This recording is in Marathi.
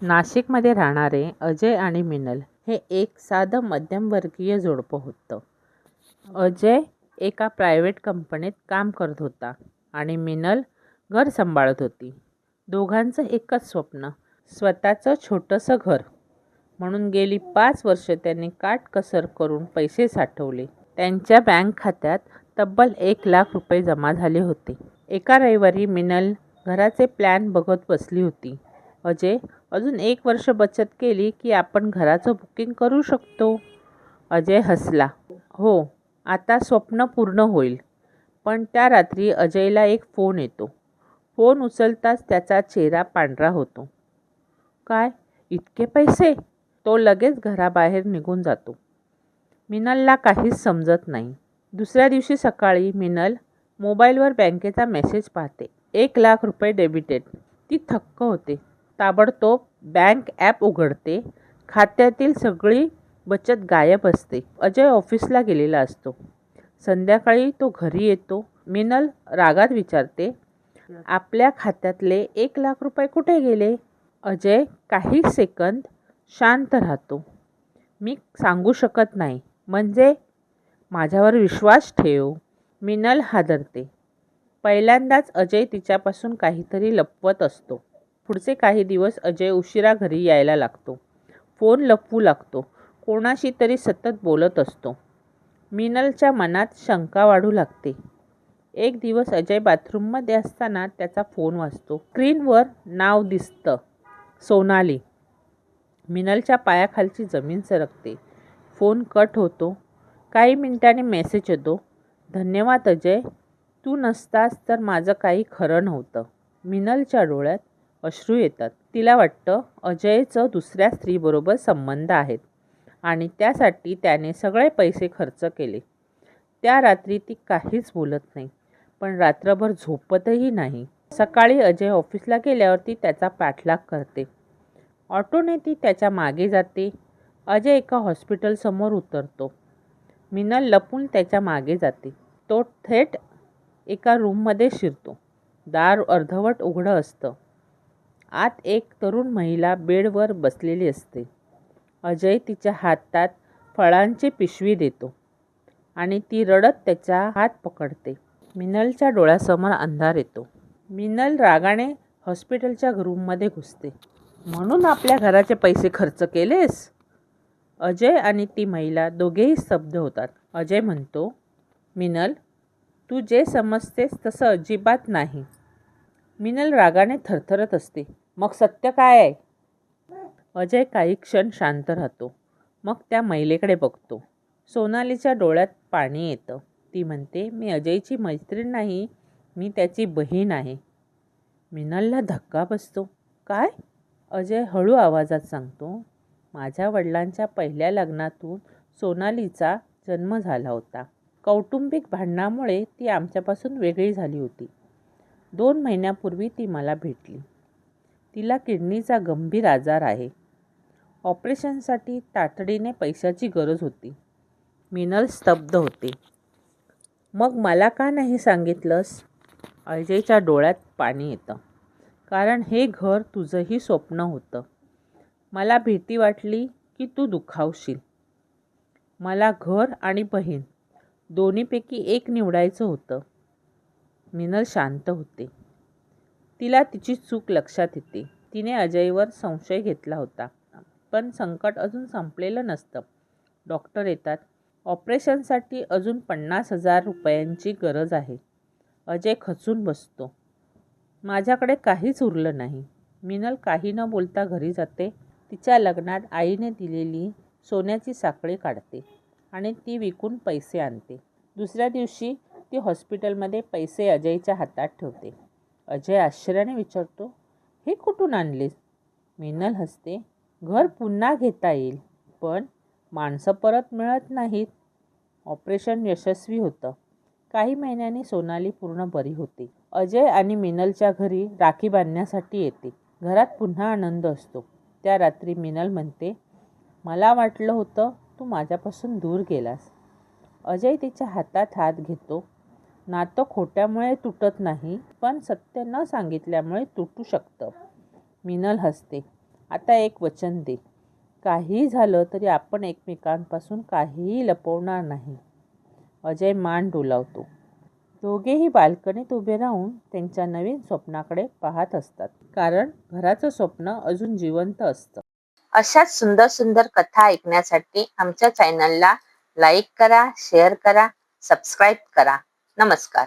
नाशिकमध्ये राहणारे अजय आणि मिनल हे एक साधं मध्यमवर्गीय जोडपं होतं. अजय एका प्रायव्हेट कंपनीत काम करत होता आणि मिनल घर सांभाळत होती. दोघांचं एकच स्वप्न, स्वतःचं छोटंसं घर. म्हणून गेली 5 वर्ष त्यांनी काटकसर करून पैसे साठवले. त्यांच्या बँक खात्यात तब्बल 1,00,000 रुपये जमा झाले होते. एका रविवारी मिनल घराचे प्लॅन बघत बसली होती. अजय, अजून 1 वर्ष बचत केली की आपण घराचं बुकिंग करू शकतो. अजय हसला. हो, आता स्वप्न पूर्ण होईल. पण त्या रात्री अजयला एक फोन येतो. फोन उचलताच त्याचा चेहरा पांढरा होतो. काय, इतके पैसे? तो लगेच घराबाहेर निघून जातो. मिनलला काहीच समजत नाही. दुसऱ्या दिवशी सकाळी मिनल मोबाईलवर बँकेचा मेसेज पाहते. 1,00,000 रुपये डेबिटेड. ती थक्क होते. ताबडतोब बँक ॲप उघडते. खात्यातील सगळी बचत गायब असते. अजय ऑफिसला गेलेला असतो. संध्याकाळी तो घरी येतो. मिनल रागात विचारते, आपल्या खात्यातले 1,00,000 रुपये कुठे गेले? अजय काही सेकंद शांत राहतो. मी सांगू शकत नाही. म्हणजे? माझ्यावर विश्वास ठेव. मिनल हादरते. पहिल्यांदाच अजय तिच्यापासून काहीतरी लपवत असतो. पुढचे काही दिवस अजय उशिरा घरी यायला लागतो. फोन लपवू लागतो. कोणाशी तरी सतत बोलत असतो. मिनलच्या मनात शंका वाढू लागते. एक दिवस अजय बाथरूममध्ये असताना त्याचा फोन वाजतो. स्क्रीनवर नाव दिसतं, सोनाली. मिनलच्या पायाखालची जमीन सरकते. फोन कट होतो. काही मिनिटांनी मेसेज येतो. धन्यवाद अजय, तू नसतास तर माझं काही खरं नव्हतं. मिनलच्या डोळ्यात अश्रू येतात. तिला वाटतं अजयचं दुसऱ्या स्त्रीबरोबर संबंध आहेत आणि त्यासाठी त्याने सगळे पैसे खर्च केले. त्या रात्री ती काहीच बोलत नाही, पण रात्रभर झोपतही नाही. सकाळी अजय ऑफिसला गेल्यावर ती त्याचा पाठलाग करते. ऑटोने ती त्याच्या मागे जाते. अजय एका हॉस्पिटलसमोर उतरतो. मिनल लपून त्याच्या मागे जाते. तो थेट एका रूममध्ये शिरतो. दार अर्धवट उघडं असतं. आत एक तरुण महिला बेडवर बसलेली असते. अजय तिच्या हातात फळांची पिशवी देतो आणि ती रडत त्याचा हात पकडते. मिनलच्या डोळ्यासमोर अंधार येतो. मिनल रागाने हॉस्पिटलच्या रूममध्ये घुसते. म्हणून आपल्या घराचे पैसे खर्च केलेस? अजय आणि ती महिला दोघेही स्तब्ध होतात. अजय म्हणतो, मिनल, तू जे समजतेस तसं अजिबात नाही. मिनल रागाने थरथरत असते. मग सत्य काय आहे? अजय काही क्षण शांत राहतो. मग त्या महिलेकडे बघतो. सोनालीच्या डोळ्यात पाणी येतं. ती म्हणते, मी अजयची मैत्रीण नाही, मी त्याची बहीण आहे. मिनलला धक्का बसतो. काय? अजय हळू आवाजात सांगतो, माझ्या वडिलांच्या पहिल्या लग्नातून सोनालीचा जन्म झाला होता. कौटुंबिक भांडणामुळे ती आमच्यापासून वेगळी झाली होती. 2 महिन्यापूर्वी ती मला भेटली. तिला किडनीचा गंभीर आजार आहे. ऑपरेशनसाठी तातडीने पैशाची गरज होती. मिनल स्तब्ध होते. मग मला का नाही सांगितलंस? अजयच्या डोळ्यात पाणी येतं. कारण हे घर तुझंही स्वप्न होतं. मला भीती वाटली की तू दुखावशील. मला घर आणि बहीण दोन्हीपैकी एक निवडायचं होतं. मिनल शांत होते. तिला तिची चूक लक्षात येते. तिने अजयवर संशय घेतला होता. पण संकट अजून संपलेलं नसतं. डॉक्टर येतात. ऑपरेशनसाठी अजून 50,000 रुपयांची गरज आहे. अजय खचून बसतो. माझ्याकडे काहीच उरलं नाही. मिनल काही न बोलता घरी जाते. तिच्या लग्नात आईने दिलेली सोन्याची साखळी काढते आणि ती विकून पैसे आणते. दुसऱ्या दिवशी ती हॉस्पिटलमध्ये पैसे अजयच्या हातात ठेवते. अजय आश्चर्याने विचारतो, हे कुठून आणलेस? मिनल हसते. घर पुन्हा घेता येईल, पण माणसं परत मिळत नाहीत. ऑपरेशन यशस्वी होतं. काही महिन्यांनी सोनाली पूर्ण बरी होते. अजय आणि मिनलच्या घरी राखी बांधण्यासाठी येते. घरात पुन्हा आनंद असतो. त्या रात्री मिनल म्हणते, मला वाटलं होतं तू माझ्यापासून दूर गेलास. अजय तिच्या हातात हात घेतो. नातं खोट्यामुळे तुटत नाही, पण सत्य न सांगितल्यामुळे तुटू शकतं. मिनल हसते. आता एक वचन दे, काहीही झालं तरी आपण एकमेकांपासून काहीही लपवणार नाही. अजय मान डोलावतो. दोघेही बाल्कनीत उभे राहून त्यांच्या नवीन स्वप्नाकडे पाहत असतात. कारण घराचं स्वप्न अजून जिवंत असतं. अशाच सुंदर सुंदर कथा ऐकण्यासाठी आमच्या चॅनलला लाईक करा, शेअर करा, सबस्क्राईब करा. नमस्कार.